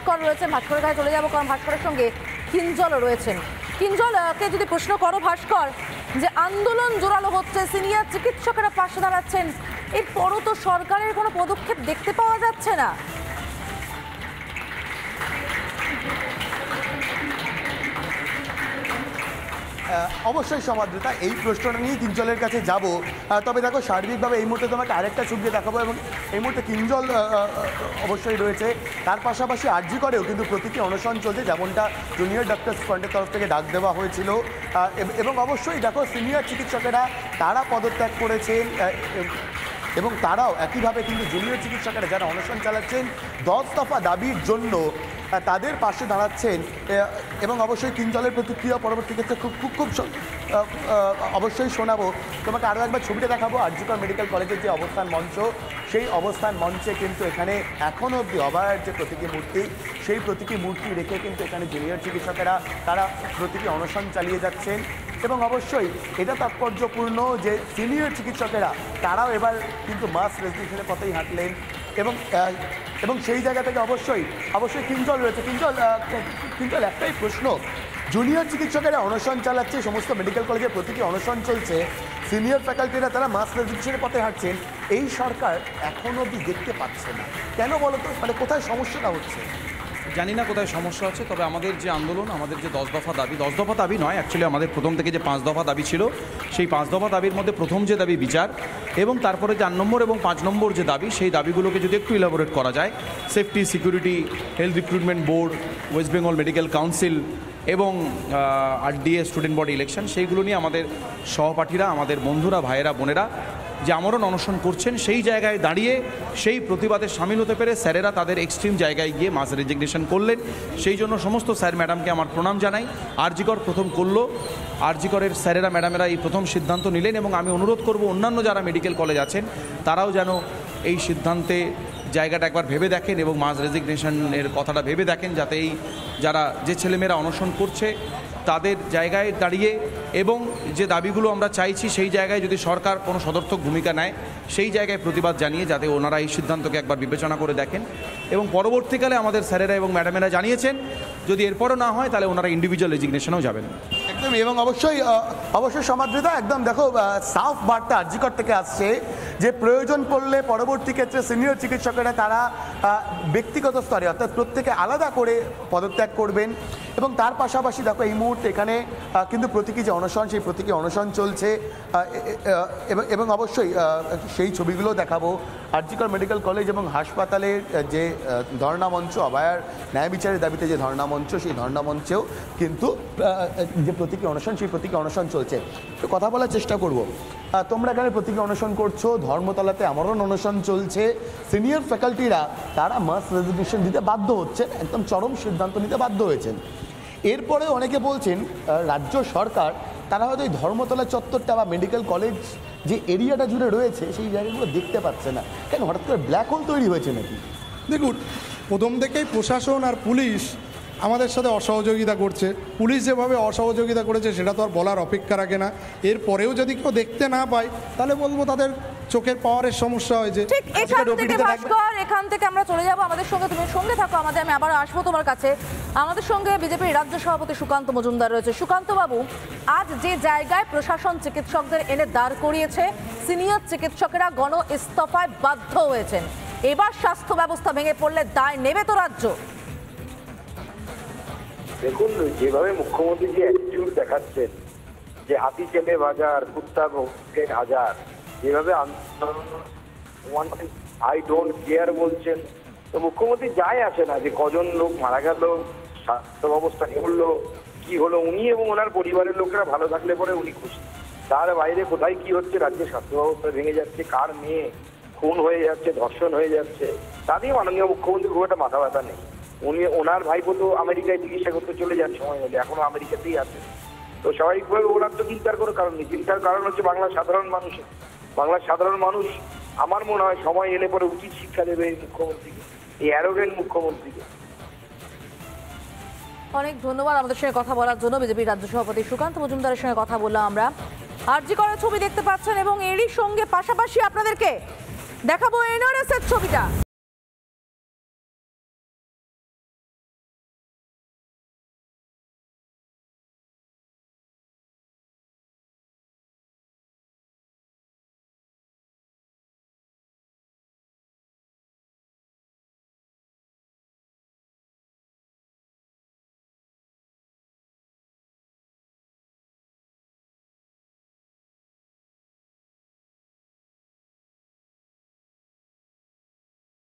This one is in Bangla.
ভাস্কর রয়েছেন, ভাস্করের কাছে চলে যাবো কারণ ভাস্করের সঙ্গে কিঞ্জলও রয়েছেন। কিঞ্জলকে যদি প্রশ্ন করো ভাস্কর, যে আন্দোলন জোরালো হচ্ছে, সিনিয়র চিকিৎসকেরা পাশে দাঁড়াচ্ছেন, এরপরও তো সরকারের কোনো পদক্ষেপ দেখতে পাওয়া যাচ্ছে না। অবশ্যই সমাদৃতা, এই প্রশ্নটা নিয়ে কিঞ্জলের কাছে যাব। তবে দেখো, সার্বিকভাবে এই মুহূর্তে তোমাকে আরেকটা ছবি দেখাবো এবং এই মুহূর্তে কিঞ্জল অবশ্যই রয়েছে, তার পাশাপাশি আরজি করেও কিন্তু প্রতীকী অনশন চলছে, যেমনটা জুনিয়র ডক্টরস ফ্রন্টের তরফ থেকে ডাক দেওয়া হয়েছিল। এবং অবশ্যই দেখো, সিনিয়র চিকিৎসকেরা তারা পদত্যাগ করেছেন এবং তারাও একইভাবে কিন্তু জুনিয়র চিকিৎসকেরা যারা অনশন চালাচ্ছেন 10 দফা দাবির জন্য তাদের পাশে দাঁড়াচ্ছেন। এবং অবশ্যই কিঞ্জলের প্রতিক্রিয়া পরবর্তী ক্ষেত্রে খুব অবশ্যই শোনাবো। তোমাকে আরও একবার ছবিটা দেখাবো, আরজি কর মেডিকেল কলেজের যে অবস্থান মঞ্চ, সেই অবস্থান মঞ্চে কিন্তু এখানে এখনও অবধি অভয়ার যে প্রতীকী মূর্তি, সেই প্রতীকী মূর্তি রেখে কিন্তু এখানে জুনিয়র চিকিৎসকেরা তারা প্রতীকী অনশন চালিয়ে যাচ্ছেন। এবং অবশ্যই এটা তাৎপর্যপূর্ণ যে সিনিয়র চিকিৎসকেরা তারাও এবার কিন্তু মাস রেজিস্ট্রেশনের পথেই হাঁটলেন। এবং সেই জায়গা থেকে অবশ্যই কিঞ্জল রয়েছে। কিঞ্জল, একটাই প্রশ্ন, জুনিয়র চিকিৎসকেরা অনশন চালাচ্ছে, সমস্ত মেডিকেল কলেজে প্রতীকী অনশন চলছে, সিনিয়র ফ্যাকাল্টিরা তারা মাস রেজিস্ট্রেশনের পথে হাঁটছেন, এই সরকার এখনও অবধি দেখতে পাচ্ছে না কেন বলো তো? মানে কোথায় সমস্যাটা হচ্ছে? জানি না কোথায় সমস্যা হচ্ছে, তবে আমাদের যে আন্দোলন, আমাদের যে 10 দফা দাবি, 10 দফা দাবি নয়, অ্যাকচুয়ালি আমাদের প্রথম থেকে যে 5 দফা দাবি ছিল, সেই 5 দফা দাবির মধ্যে প্রথম যে দাবি বিচার, এবং তারপরে 4 নম্বর এবং 5 নম্বর যে দাবি, সেই দাবিগুলোকে যদি একটু ইলাবোরেট করা যায়, safety, security, health recruitment board, West Bengal medical council এবং আরডিএ স্টুডেন্ট বডি ইলেকশন, সেইগুলো নিয়ে আমাদের সহপাঠীরা, আমাদের বন্ধুরা, ভাইয়েরা, বোনেরা যে আমরণ অনশন করছেন, সেই জায়গায় দাঁড়িয়ে সেই প্রতিবাদে সামিল হতে পেরে স্যারেরা তাদের এক্সট্রিম জায়গায় গিয়ে মাস রেজিগনেশন করলেন। সেই জন্য সমস্ত স্যার ম্যাডামকে আমার প্রণাম জানাই। আরজি কর প্রথম করলো, আরজি করের স্যারেরা ম্যাডামেরা এই প্রথম সিদ্ধান্ত নিলেন এবং আমি অনুরোধ করব অন্যান্য যারা মেডিকেল কলেজ আছেন তারাও যেন এই সিদ্ধান্তে জায়গাটা একবার ভেবে দেখেন এবং মাস রেজিগনেশনের কথাটা ভেবে দেখেন, যাতে এই যারা যে ছেলেমেয়েরা অনশন করছে তাদের জায়গায় দাঁড়িয়ে এবং যে দাবিগুলো আমরা চাইছি সেই জায়গায় যদি সরকার কোনো সদর্থক ভূমিকা নেয়, সেই জায়গায় প্রতিবাদ জানিয়ে যাতে ওনারা এই সিদ্ধান্তকে একবার বিবেচনা করে দেখেন। এবং পরবর্তীকালে আমাদের স্যারেরা এবং ম্যাডামেরা জানিয়েছেন যদি এরপরও না হয় তাহলে ওনারা ইন্ডিভিজুয়াল রেজিগনেশনেও যাবেন। একদম, এবং অবশ্যই সমাদৃতা, একদম দেখো, সাফ বার্তা আরজি কর থেকে আসছে যে প্রয়োজন পড়লে পরবর্তী ক্ষেত্রে সিনিয়র চিকিৎসকেরা তারা ব্যক্তিগত স্তরে অর্থাৎ প্রত্যেকে আলাদা করে পদত্যাগ করবেন। এবং তার পাশাপাশি দেখো, এই মুহূর্তে এখানে কিন্তু প্রতীকী যে অনশন, সেই প্রতীকী অনশন চলছে। এবং অবশ্যই সেই ছবিগুলো দেখাবো। আরজি কর মেডিকেল কলেজ এবং হাসপাতালের যে ধর্ণা মঞ্চ, অভয়ার ন্যায় বিচারের দাবিতে যে ধর্ণা মঞ্চ, সেই ধর্ণা মঞ্চেও কিন্তু যে প্রতীকী অনশন, সেই প্রতীকী অনশন চলছে। তো কথা বলার চেষ্টা করব, তোমরা এখানে প্রতীকী অনশন করছো, ধর্মতলাতে আমরণ অনশন চলছে, সিনিয়র ফ্যাকাল্টিরা তারা মাস রেজিগনেশন দিতে বাধ্য হচ্ছেন, একদম চরম সিদ্ধান্ত নিতে বাধ্য হয়েছেন। এরপরে অনেকে বলছেন রাজ্য সরকার তারা হয়তো এই ধর্মতলা চত্বরটা বা মেডিকেল কলেজ যে এরিয়াটা জুড়ে রয়েছে সেই জায়গাগুলো দেখতে পাচ্ছে না কেন? হঠাৎ করে ব্ল্যাক হোল তৈরি হয়েছে নাকি? দেখুন, প্রথম থেকেই প্রশাসন আর পুলিশ আমাদের সাথে অসহযোগিতা করছে। পুলিশ যেভাবে অসহযোগিতা করেছে সেটা তো আর বলার অপেক্ষা রাখে না। এরপরেও যদি কেউ দেখতে না পায় তাহলে বলবো তাদের চোখের পাওয়ারের সমস্যা হয়েছে। ঠিক এখান থেকে আমরা চলে যাব আমাদের সঙ্গে, তুমি সঙ্গে থাকো আমাদের, আমি আবার আসবো তোমার কাছে। আমাদের সঙ্গে বিজেপির রাজ্য সভাপতি সুকান্ত মজুমদার রয়েছে। সুকান্ত বাবু, আজ যে জায়গায় প্রশাসন চিকিৎসকদের এনে দাঁড় করিয়েছে, সিনিয়র চিকিৎসকেরা গণ ইস্তফায় বাধ্য হয়েছেন, এবার স্বাস্থ্য ব্যবস্থা ভেঙে পড়লে দায় নেবে তো রাজ্য? দেখুন, যেভাবে মুখ্যমন্ত্রী যে অ্যাটিটিউড দেখাচ্ছেন, যে হাতি চেপে বাজার, কুত্তা হাজার, যেভাবে আই ডোন্ট কেয়ার বলছেন, তো মুখ্যমন্ত্রী যায় আসে না যে কজন লোক মারা গেল, স্বাস্থ্য ব্যবস্থা করলো, কি হলো, উনি এবং ওনার পরিবারের লোকেরা ভালো থাকলে পরে উনি খুশি। তার বাইরে কোথায় কি হচ্ছে, রাজ্যের স্বাস্থ্য ব্যবস্থা ভেঙে যাচ্ছে, কার মেয়ে খুন হয়ে যাচ্ছে, ধর্ষণ হয়ে যাচ্ছে, তা নিয়ে মাননীয় মুখ্যমন্ত্রী খুব একটা মাথা ব্যথা নেই। উনি ওনার ভাইপো তো আমেরিকায় চিকিৎসা করতে চলে যান সময় হলে, এখনো আমেরিকাতেই আছে। তো স্বাভাবিকভাবে ওনার তো চিন্তার কোনো কারণ নেই। চিন্তার কারণ হচ্ছে বাংলার সাধারণ মানুষের। বাংলার সাধারণ মানুষ আমার মনে হয় সময় এলে পরে উচিত শিক্ষা দেবে এই মুখ্যমন্ত্রীকে, এই অ্যারোগেন্ট মুখ্যমন্ত্রীকে। অনেক ধন্যবাদ আমাদের সঙ্গে কথা বলার জন্য। বিজেপির রাজ্য সভাপতি সুকান্ত মজুমদারের সঙ্গে কথা বললাম আমরা। আরজি করের ছবি দেখতে পাচ্ছেন এবং এরই সঙ্গে পাশাপাশি আপনাদেরকে দেখাবো এনআরএস এর ছবিটা।